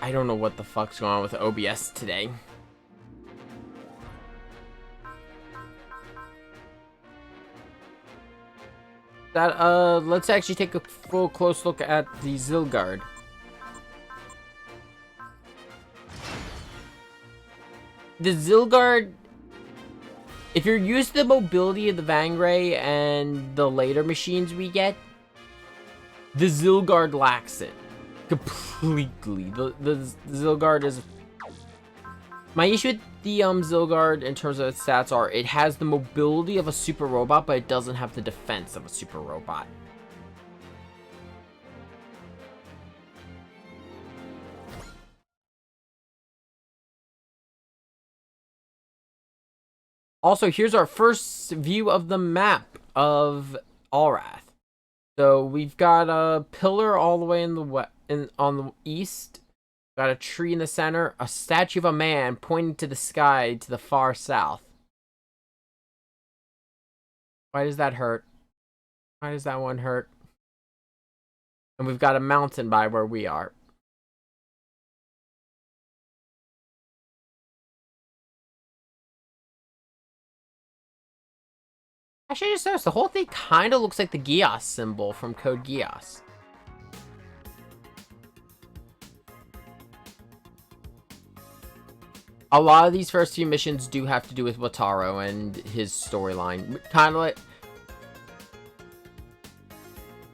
I don't know what the fuck's going on with OBS today. Let's actually take a full close look at the Zilgard. The Zilgard, if you're used to the mobility of the Vangray and the later machines we get, the Zilgard lacks it completely. The Zilgard is... My issue with the Zilgard in terms of its stats are it has the mobility of a super robot, but it doesn't have the defense of a super robot. Also, here's our first view of the map of Allrath. So we've got a pillar all the way in the on the east. Got a tree in the center, a statue of a man pointing to the sky to the far south. Why does that hurt? Why does that one hurt? And we've got a mountain by where we are. Actually, I just noticed the whole thing kind of looks like the Geass symbol from Code Geass. A lot of these first few missions do have to do with Wataru and his storyline. Kind of like...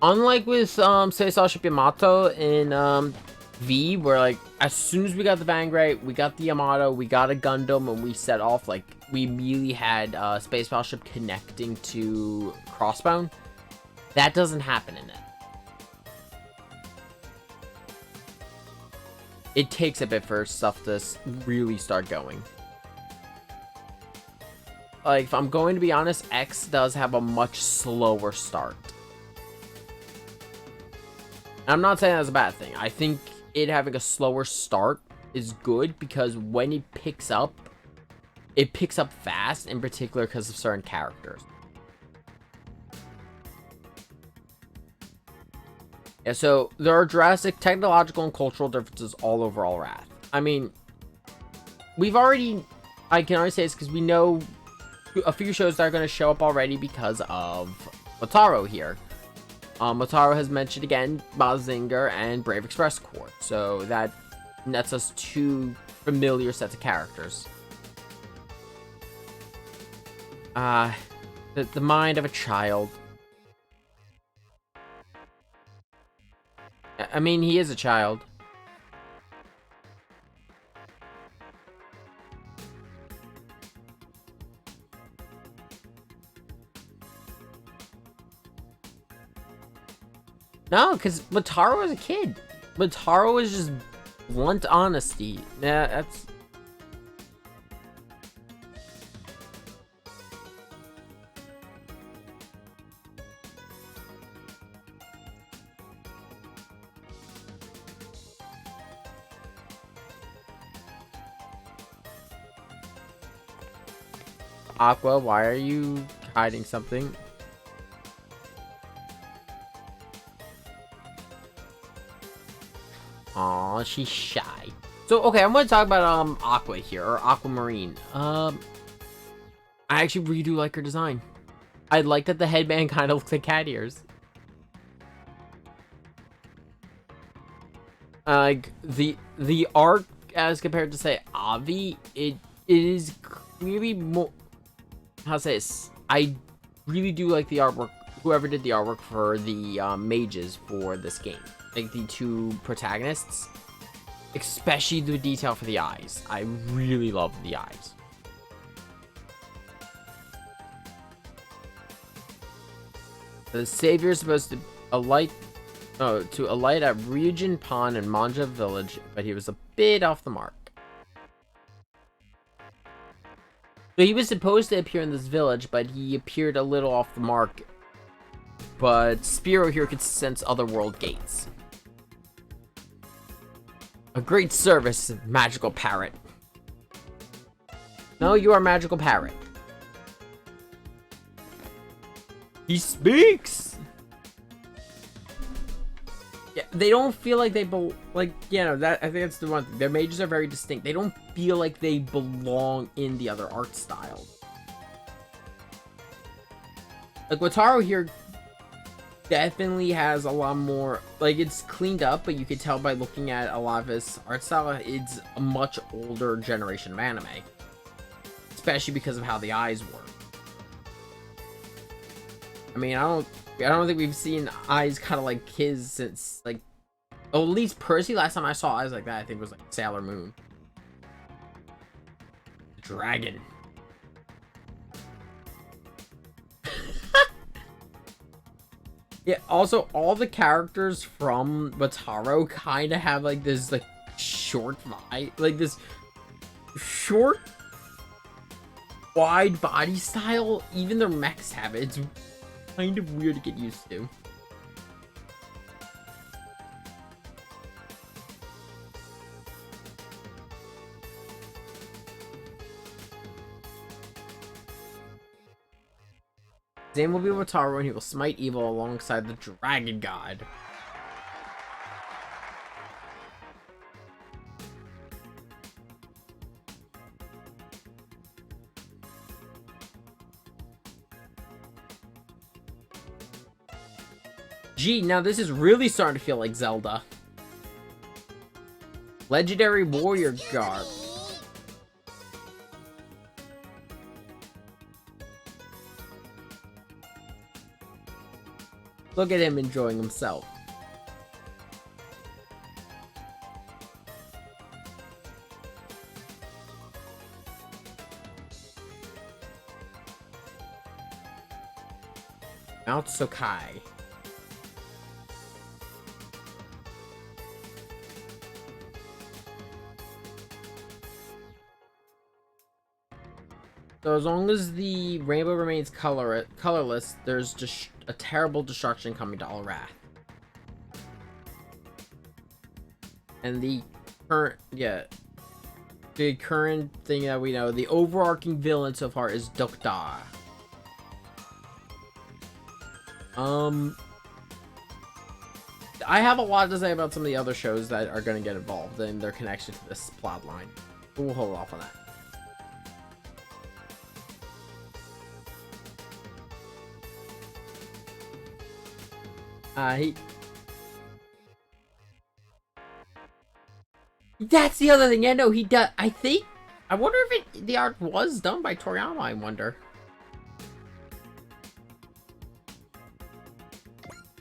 Unlike with Seisal Yamato in V, where like as soon as we got the Vangray, we got the Yamato, we got a Gundam, and we set off, like we immediately had Space Battleship connecting to Crossbone. That doesn't happen in it. It takes a bit for stuff to really start going. Like, if I'm going to be honest, X does have a much slower start. I'm not saying that's a bad thing. I think it having a slower start is good because when it picks up fast, in particular because of certain characters. Yeah, so there are drastic technological and cultural differences all over Allrath. I mean, I can only say this because we know a few shows that are going to show up already because of Wataru here. Wataru has mentioned again Mazinger and Brave Express Corps, so that nets us two familiar sets of characters. The mind of a child. I mean, he is a child. No, because Wataru was a kid. Wataru was just blunt honesty. Yeah, that's... Aqua, why are you hiding something? Aw, she's shy. So, okay, I'm going to talk about Aqua here, or Aquamarine. I actually really do like her design. I like that the headband kind of looks like cat ears. Like, the art, as compared to, say, Avi, it is clearly more... How to say this? I really do like the artwork, whoever did the artwork for the mages for this game. Like, the two protagonists. Especially the detail for the eyes. I really love the eyes. The savior is supposed to alight at Ryujin Pond and Manja Village, but he was a bit off the mark. So he was supposed to appear in this village, but he appeared a little off the mark. But Spiro here could sense otherworld gates. A great service, magical parrot. No, you are magical parrot. He speaks! Yeah, they don't feel like they like, you know, that, I think that's the one thing. Their mages are very distinct. They don't feel like they belong in the other art style. Like, Wataru here definitely has a lot more, like, it's cleaned up, but you could tell by looking at a lot of his art style, it's a much older generation of anime. Especially because of how the eyes work. I mean, I don't think we've seen eyes kind of like his since, like, oh, at least Percy, last time I saw eyes like that, I think was like Sailor Moon. Dragon. Yeah, also, all the characters from Wataru kind of have, like, this, like, short vibe, like, this short, wide body style. Even their mechs have it. It's kind of weird to get used to. His name will be Wataru, and he will smite evil alongside the Dragon God. Gee, now this is really starting to feel like Zelda. Legendary Warrior Garb. Look at him enjoying himself. Mount Sokai. So as long as the rainbow remains colorless, there's just a terrible destruction coming to All Wrath. And the current thing that we know, the overarching villain so far is Dokda. I have a lot to say about some of the other shows that are going to get involved in their connection to this plot line. We'll hold off on that. That's the other thing. Yeah, no, he does. I wonder if the art was done by Toriyama, I wonder.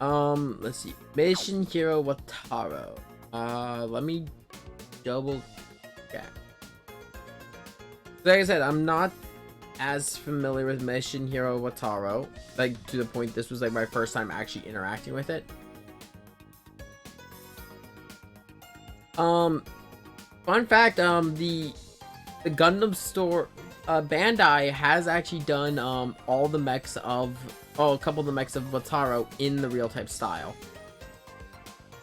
Let's see. Mission Hero Wataru. Let me double check. Like I said, I'm not as familiar with Mission Hero Wataru, like, to the point this was like my first time actually interacting with it. Fun fact, the Gundam store, Bandai has actually done all the mechs of, a couple of the mechs of Wataru in the real type style.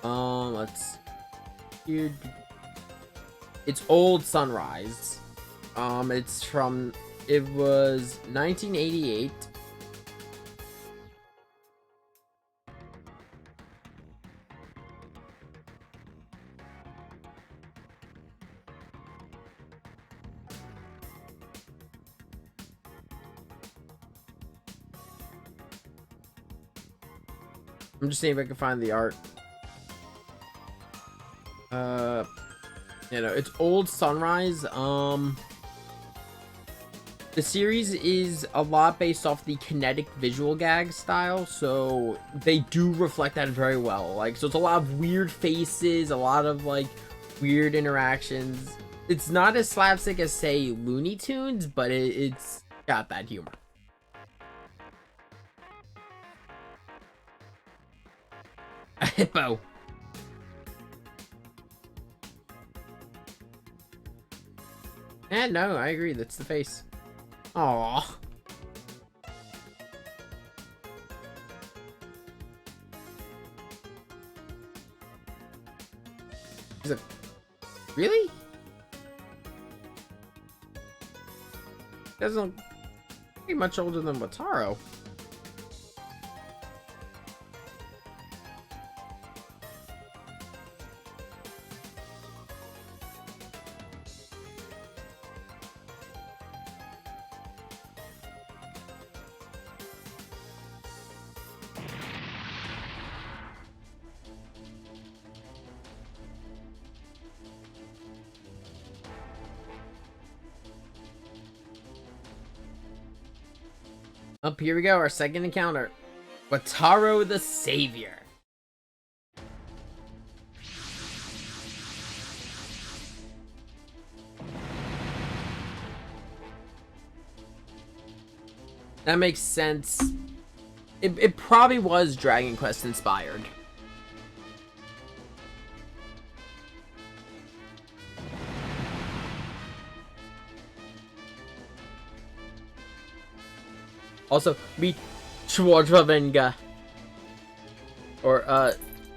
Let's here. It's Old Sunrise. It was 1988. I'm just seeing if I can find the art. You know, it's Old Sunrise. The series is a lot based off the kinetic visual gag style, so they do reflect that very well. Like, so it's a lot of weird faces, a lot of, like, weird interactions. It's not as slapstick as, say, Looney Tunes, but it's got that humor. A hippo. And no, I agree, that's the face. Aww. Is it really? Doesn't look pretty much older than Wataru. Up here we go, our second encounter. Wataru the Savior. That makes sense. It probably was Dragon Quest inspired. Also, meet Schwarzenegger. Or,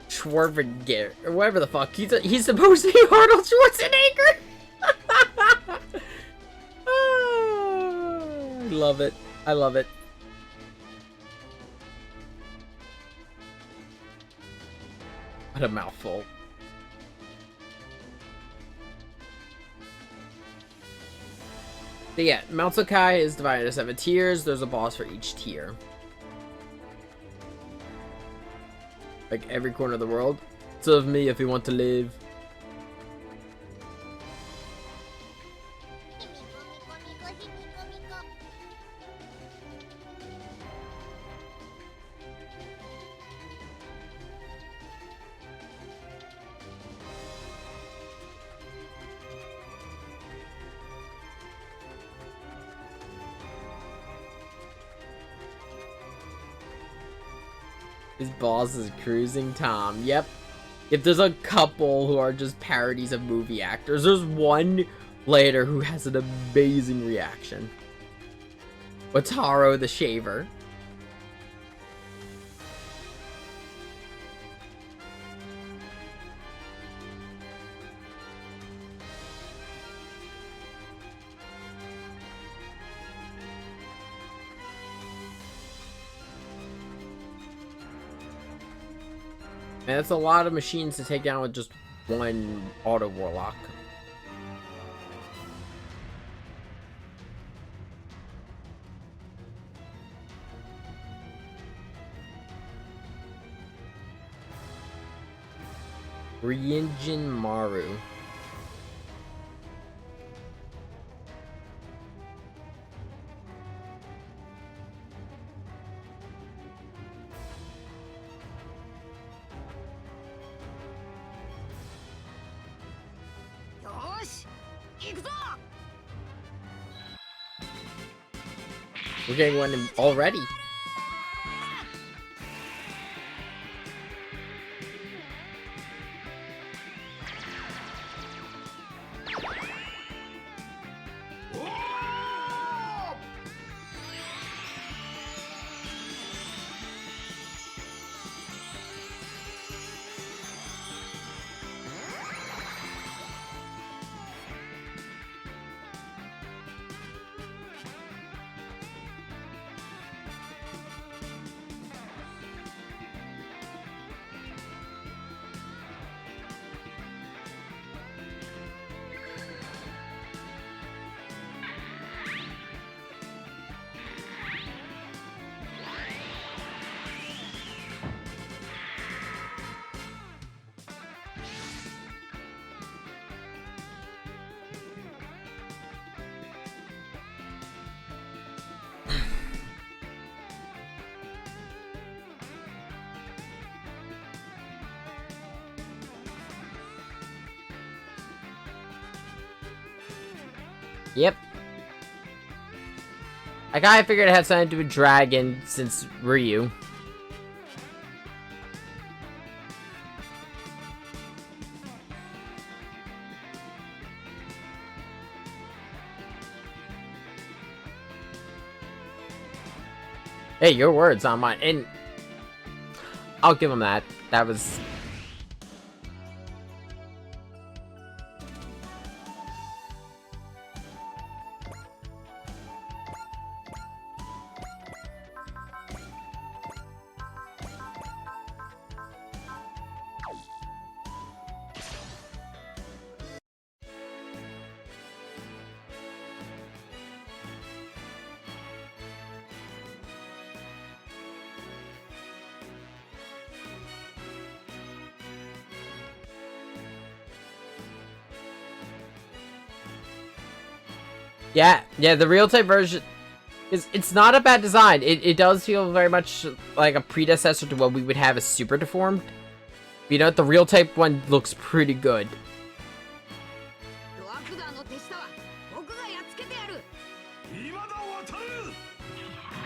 Schwarzenegger. Or whatever the fuck. He's supposed to be Arnold Schwarzenegger! I love it. I love it. What a mouthful. But yeah, Mount Sakai is divided into 7 tiers. There's a boss for each tier. Like every corner of the world. Serve me if you want to live. His boss is Cruising Tom. Yep. If there's a couple who are just parodies of movie actors, there's one later who has an amazing reaction. Wataru the Shaver. Man, that's a lot of machines to take down with just one auto warlock. Ryujin Maru. We're getting one already. Yep. I kinda figured it had something to do with Dragon since Ryu. Hey, your words, not mine. And I'll give him that. That was... Yeah, the real type version... It's not a bad design. It does feel very much like a predecessor to what we would have as Super Deformed. You know, the real type one looks pretty good.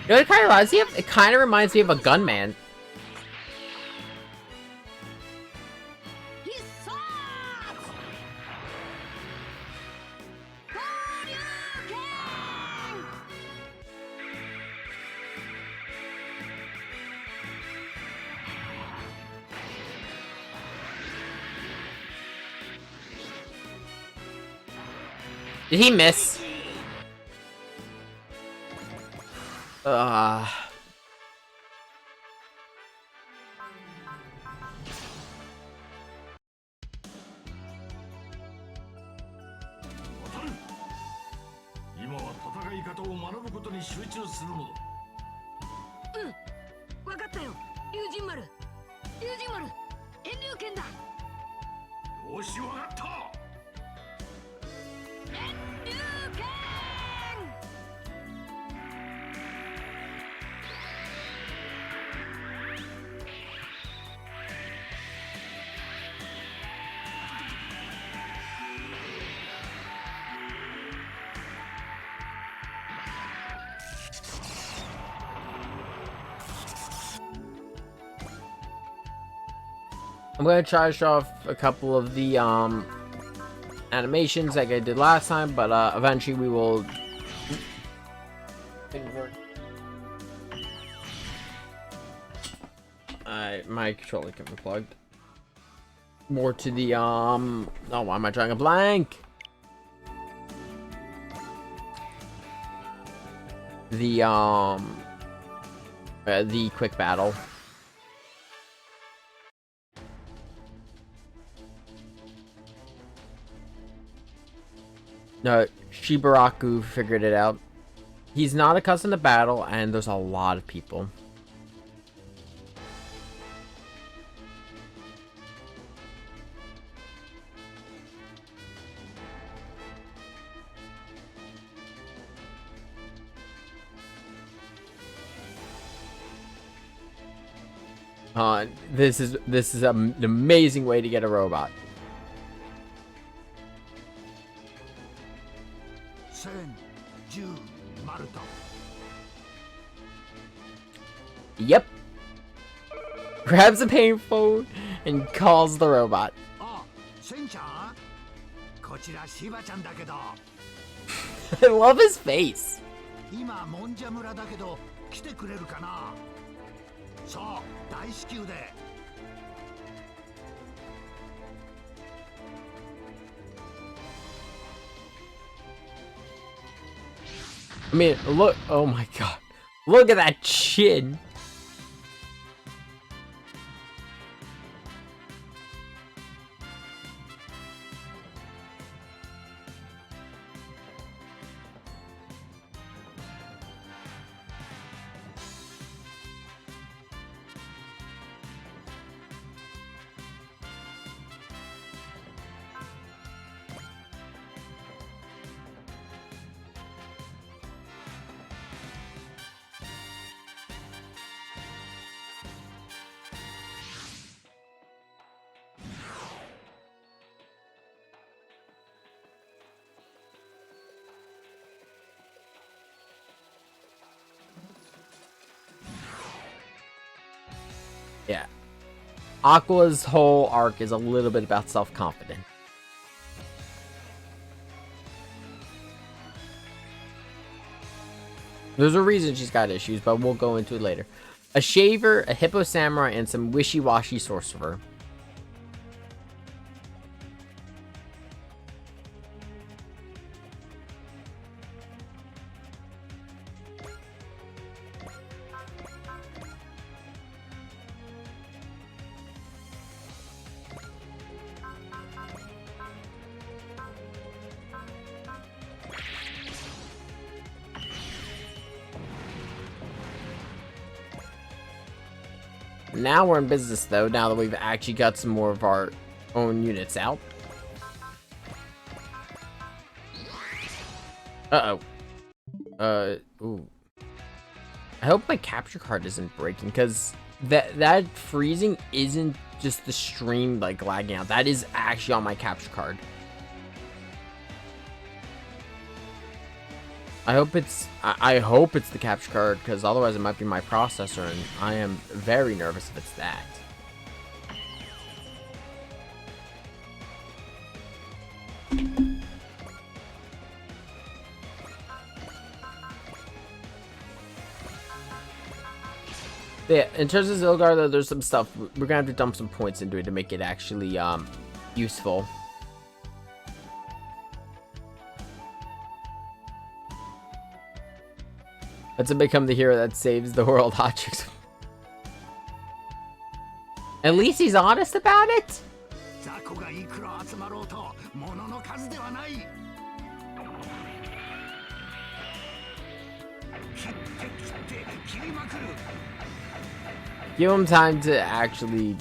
You know what it kind of reminds me of? It kind of reminds me of a gunman. Did he miss? I'm gonna try to show off a couple of the animations like I did last time, but eventually we will. My controller can be plugged. More to the oh, why am I drawing a blank? The quick battle. No, Shibaraku figured it out. He's not accustomed to battle, and there's a lot of people. This is an amazing way to get a robot. Yep. Grabs a payphone and calls the robot. I love his face. I mean, look, oh my god. Look at that chin. Yeah. Aqua's whole arc is a little bit about self-confidence. There's a reason she's got issues, but we'll go into it later. A shaver, a hippo samurai, and some wishy-washy sorcerer. Now we're in business, though, now that we've actually got some more of our own units out. Uh-oh. Ooh. I hope my capture card isn't breaking, because that freezing isn't just the stream like lagging out. That is actually on my capture card. I hope it's the capture card, because otherwise it might be my processor, and I am very nervous if it's that. Yeah, in terms of Zilgar, though, there's some stuff we're gonna have to dump some points into it to make it actually useful. Let's become the hero that saves the world, hot chicks. At least he's honest about it. Give him time to actually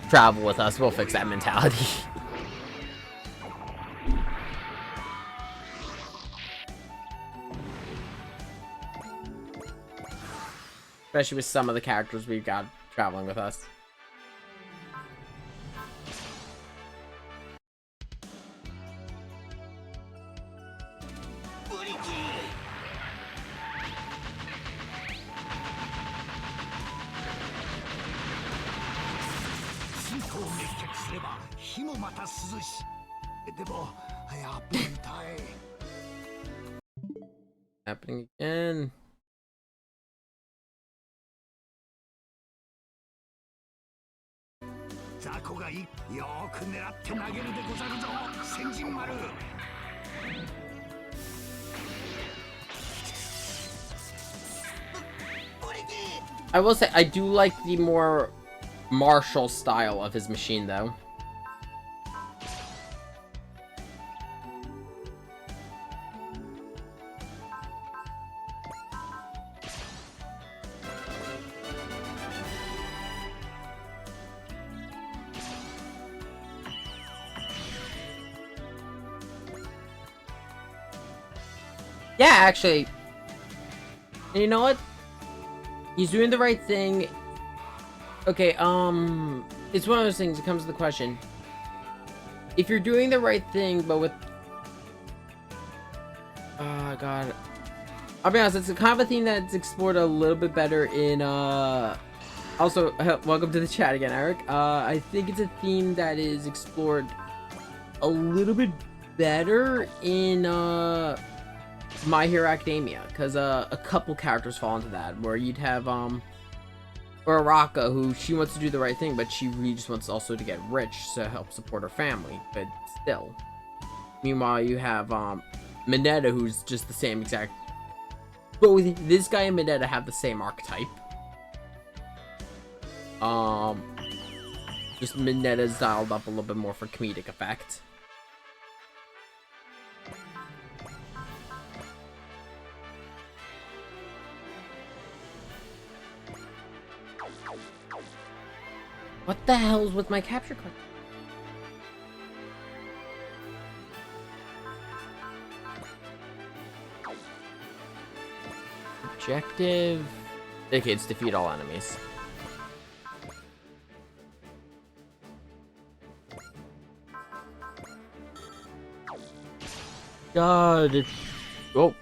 travel with us. We'll fix that mentality. Especially with some of the characters we've got traveling with us. Happening again. I will say, I do like the more martial style of his machine, though. Yeah, actually, you know what? He's doing the right thing. Okay, it's one of those things. It comes to the question: if you're doing the right thing, but with, oh god, I'll be honest, it's a kind of a theme that's explored a little bit better in, also, welcome to the chat again, Eric. I think it's a theme that is explored a little bit better in, My Hero Academia, because a couple characters fall into that, where you'd have Uraraka, who she wants to do the right thing, but she really just wants also to get rich to help support her family, but still. Meanwhile, you have Mineta, who's just the same exact. Both this guy and Mineta have the same archetype. Just Mineta's dialed up a little bit more for comedic effect. What the hell's with my capture card? Objective. Okay, it's defeat all enemies. God, it's... Oh.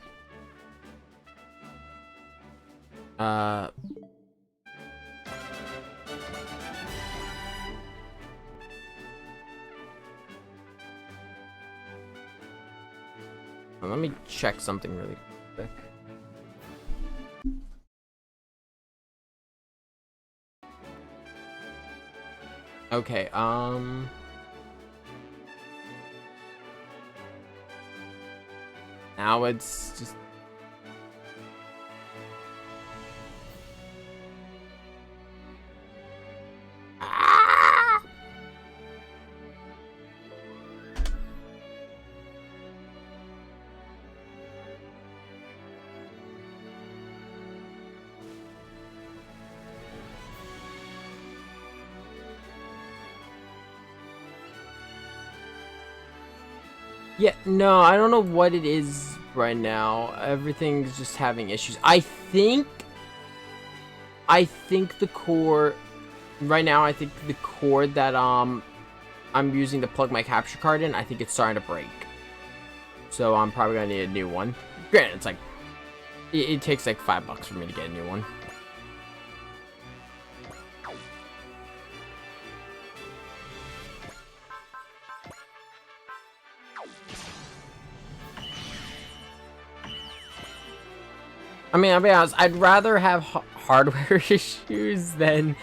Let me check something really quick. Okay, now it's just... Yeah, no, I don't know what it is right now. Everything's just having issues. I think I think the core right now, I think the cord that I'm using to plug my capture card in, I think it's starting to break. So I'm probably gonna need a new one. Granted, it's like it takes like $5 for me to get a new one. I mean, I'll be honest, I'd rather have hardware issues than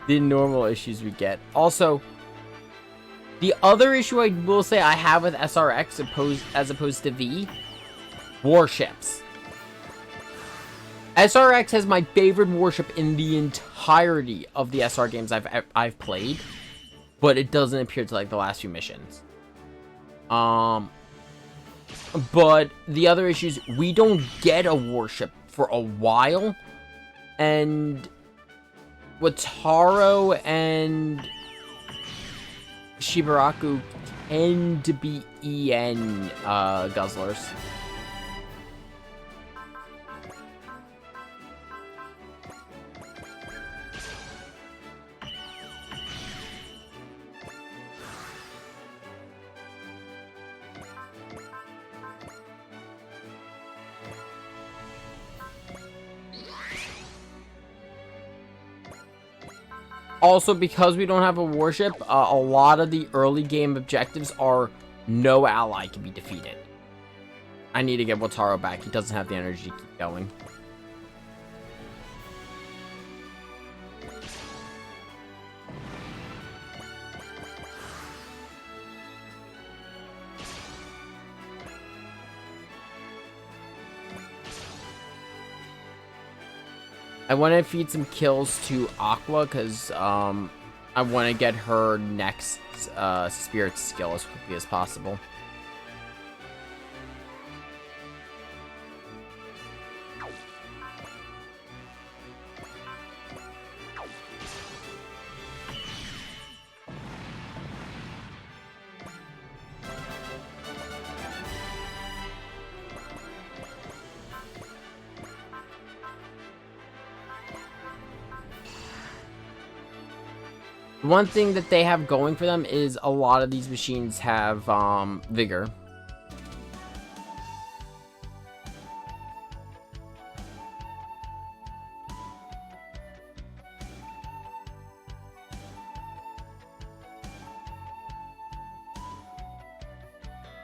the normal issues we get. Also, the other issue I will say I have with SRX as opposed to V, warships. SRX has my favorite warship in the entirety of the SR games I've played, but it doesn't appear to like the last few missions. But the other issues, we don't get a warship for a while, and Wataru and Shibaraku tend to be EN guzzlers. Also, because we don't have a warship, a lot of the early game objectives are no ally can be defeated. I need to get Wataru back. He doesn't have the energy to keep going. I want to feed some kills to Aqua because I want to get her next spirit skill as quickly as possible. One thing that they have going for them is a lot of these machines have vigor.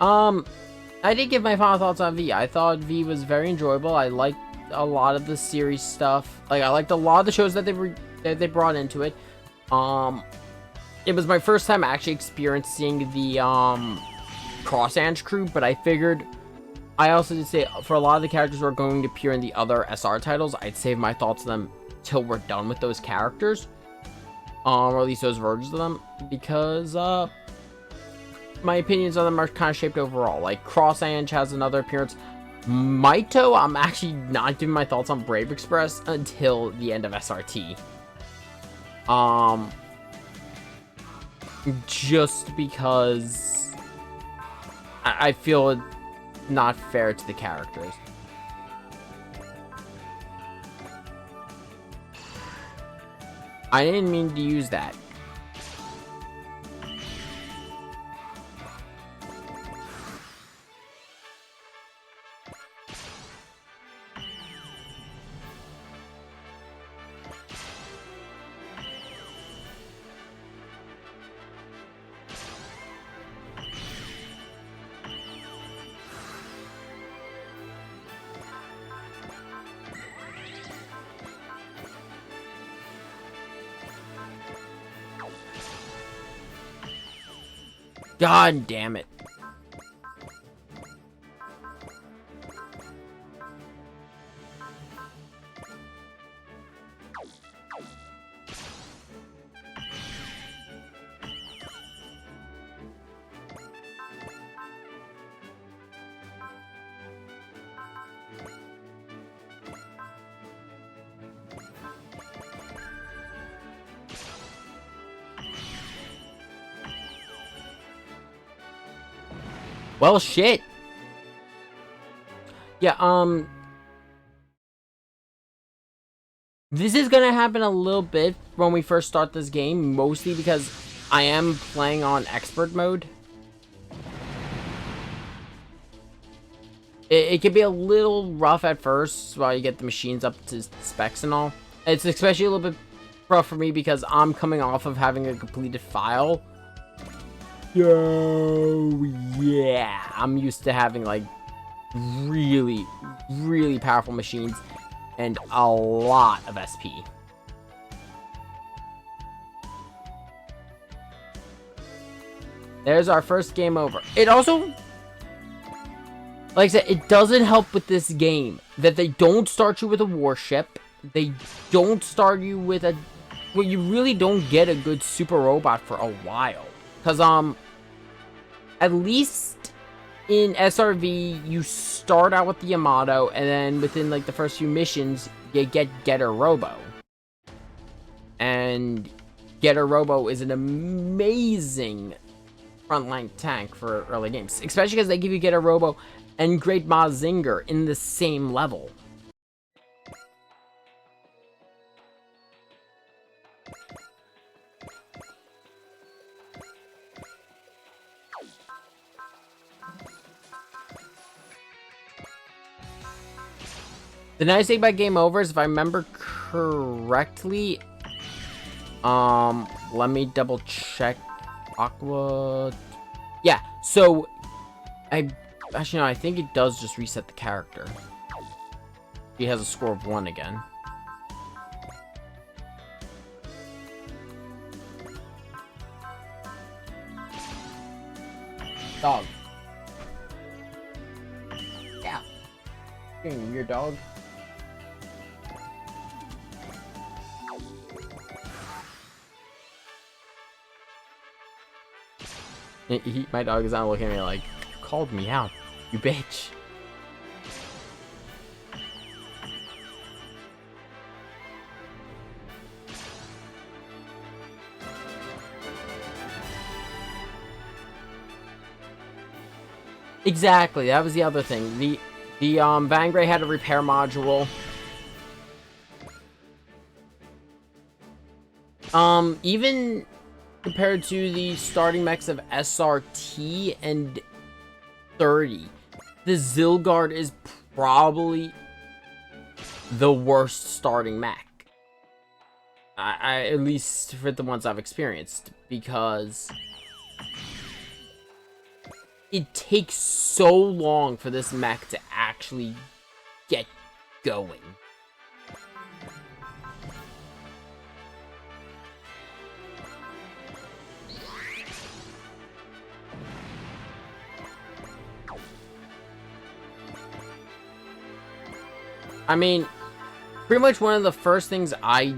I did give my final thoughts on V. I thought V was very enjoyable. I liked a lot of the series stuff. Like, I liked a lot of the shows that they brought into it. It was my first time actually experiencing the Cross Ange crew, but I figured I also did say for a lot of the characters who are going to appear in the other SR titles, I'd save my thoughts on them till we're done with those characters, or at least those versions of them, because my opinions on them are kind of shaped overall. Like, Cross Ange has another appearance. Maito, I'm actually not giving my thoughts on Brave Express until the end of SRT. Just because I feel it's not fair to the characters. I didn't mean to use that. God damn it. Well, shit. Yeah, This is gonna happen a little bit when we first start this game, mostly because I am playing on expert mode. It can be a little rough at first while you get the machines up to specs and all. It's especially a little bit rough for me because I'm coming off of having a completed file. Yo, yeah. I'm used to having, like, really, really powerful machines and a lot of SP. There's our first game over. It also, like I said, it doesn't help with this game that they don't start you with a warship. They don't start you with a... Well, you really don't get a good super robot for a while. Because, at least in SRV, you start out with the Yamato, and then within, like, the first few missions, you get Getter Robo. And Getter Robo is an amazing frontline tank for early games. Especially because they give you Getter Robo and Great Mazinger in the same level. The nice thing about Game Over is, if I remember correctly, let me double check. Aqua... Yeah, so, actually, no, I think it does just reset the character. He has a score of 1 again. Dog. Yeah. Your dog. My dog is not looking at me like, you called me out, you bitch. Exactly, that was the other thing. The Vangray had a repair module. Even compared to the starting mechs of SRT and 30, the Zilgard is probably the worst starting mech. I at least for the ones I've experienced, because it takes so long for this mech to actually get going. I mean, pretty much one of the first things I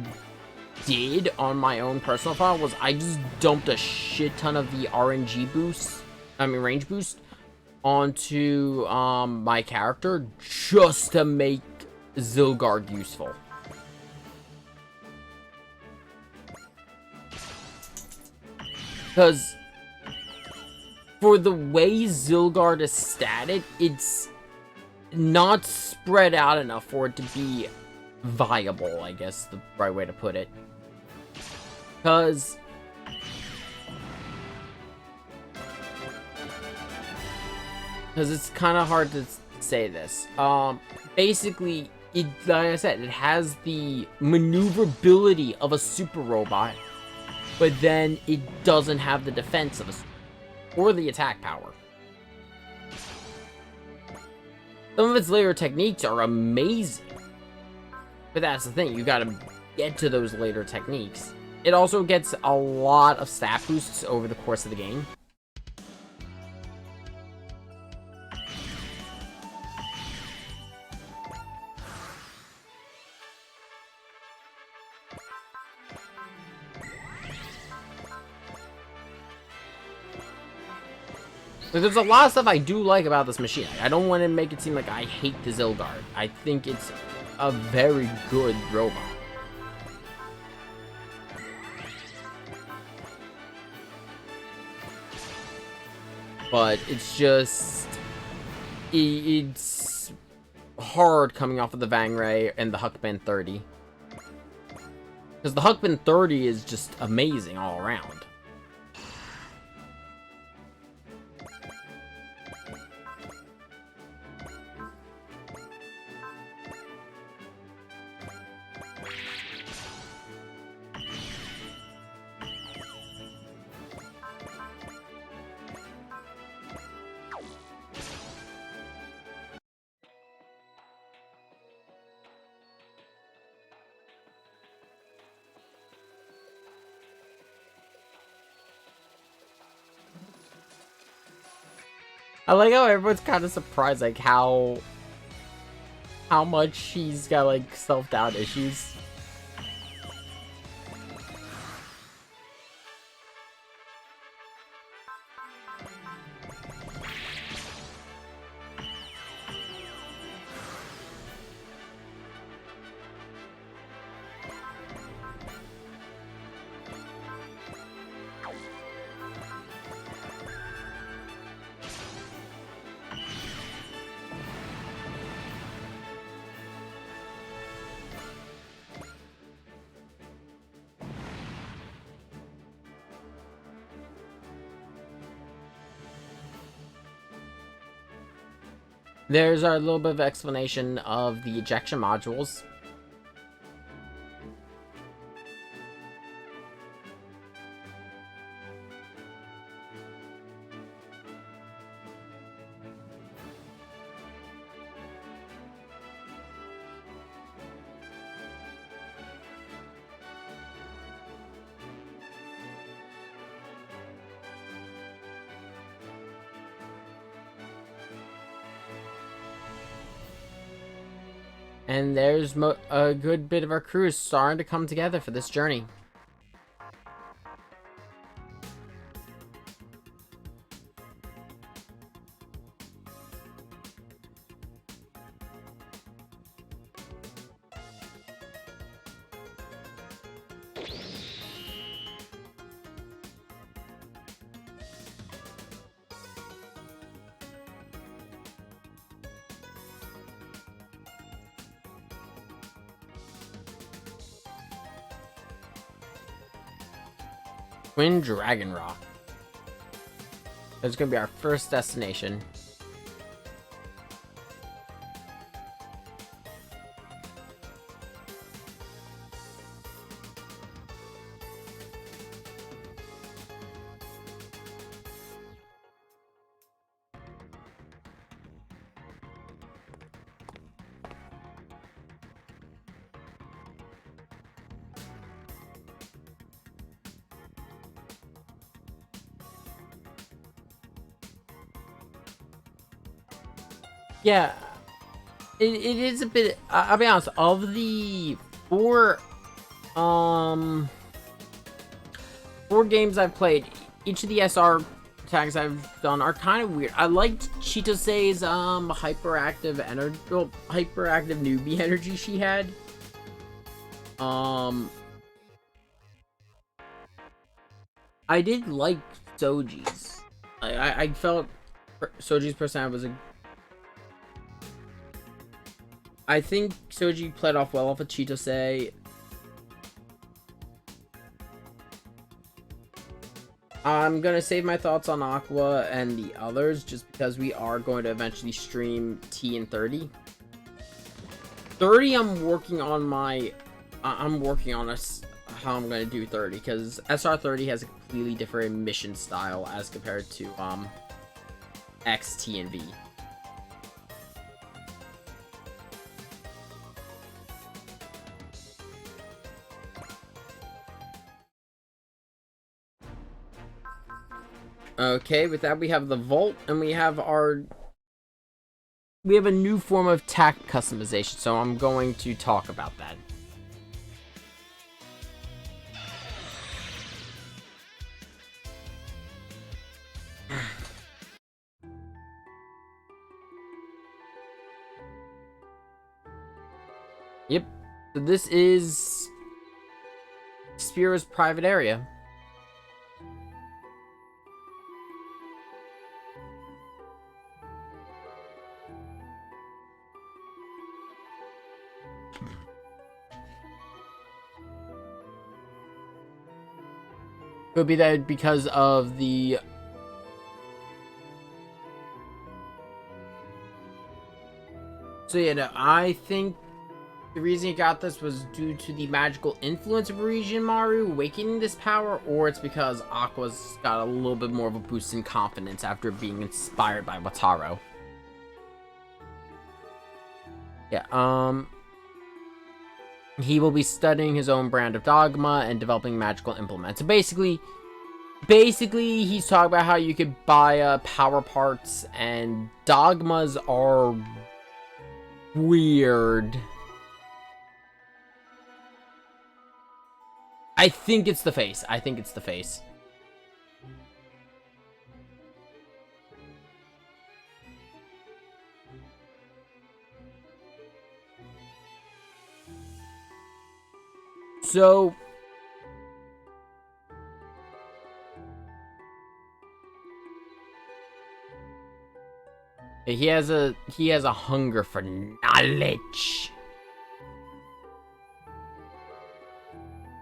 did on my own personal file was I just dumped a shit ton of the RNG boost, range boost, onto my character just to make Zilgard useful. Because for the way Zilgard is statted, it's not spread out enough for it to be viable, I guess the right way to put it. Because it's kind of hard to say this. Basically, like I said, it has the maneuverability of a super robot, but then it doesn't have the defense of a, or the attack power. Some of its later techniques are amazing, but that's the thing, you gotta get to those later techniques. It also gets a lot of stat boosts over the course of the game. There's a lot of stuff I do like about this machine. I don't want to make it seem like I hate the Zilgard. I think it's a very good robot. But it's just... It's hard coming off of the Vangray and the Huckman 30. Because the Huckman 30 is just amazing all around. I like how everyone's kind of surprised, like, how much he's got, like, self-doubt issues. There's our little bit of explanation of the ejection modules. And there's a good bit of our crew is starting to come together for this journey. Twin Dragon Rock. That's gonna be our first destination. Yeah, it is a bit. I'll be honest. Of the four games I've played, each of the SR tags I've done are kind of weird. I liked Chitose's hyperactive energy, well, hyperactive newbie energy she had. I did like Soji's. I felt Soji's personality was a. I think Soji played off well off of Chitose. I'm gonna save my thoughts on Aqua and the others just because we are going to eventually stream T and 30. 30, I'm working on how I'm gonna do 30 because SR 30 has a completely different mission style as compared to X, T, and V. Okay, with that we have the Vault, and we have a new form of tack customization, so I'm going to talk about that. Yep, so this is Spira's private area. Could be that because of the... So yeah, no, I think the reason he got this was due to the magical influence of Maru awakening this power, or it's because Aqua's got a little bit more of a boost in confidence after being inspired by Wataru. Yeah, he will be studying his own brand of dogma and developing magical implements. So basically he's talking about how you could buy power parts, and dogmas are weird. I think it's the face. So he has a hunger for knowledge.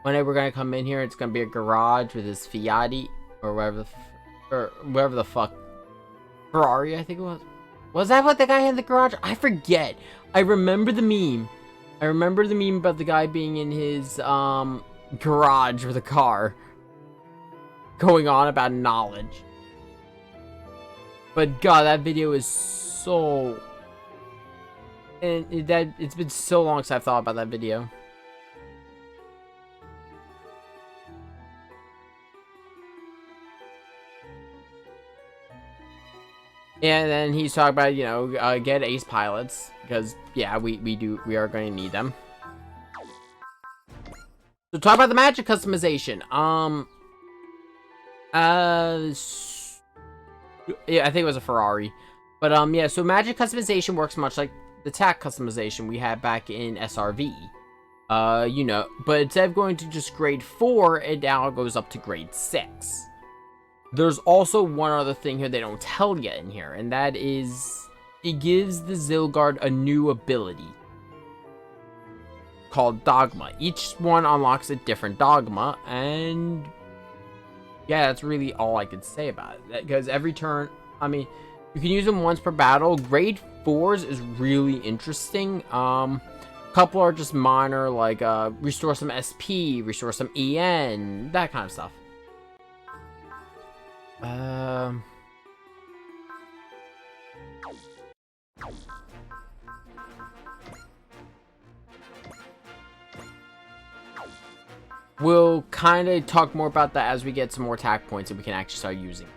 One day we're gonna come in here. It's gonna be a garage with his Fiat or whatever the fuck, Ferrari, I think it was. Was that what the guy had in the garage? I forget. I remember the meme. About the guy being in his garage with a car, going on about knowledge. But God, that video is so... And it's been so long since I've thought about that video. And then he's talking about, you know, get ace pilots, because yeah, we are going to need them. So talk about the magic customization. Yeah, I think it was a Ferrari. But yeah, so magic customization works much like the tack customization we had back in SRV. You know, but instead of going to just grade 4, it now goes up to grade 6. There's also one other thing here they don't tell you in here, and that is it gives the Zilgard a new ability called Dogma. Each one unlocks a different Dogma, and yeah, that's really all I could say about it. Because every turn, I mean, you can use them once per battle. Grade 4s is really interesting. Couple are just minor, like restore some SP, restore some EN, that kind of stuff. We'll kind of talk more about that as we get some more attack points and we can actually start using.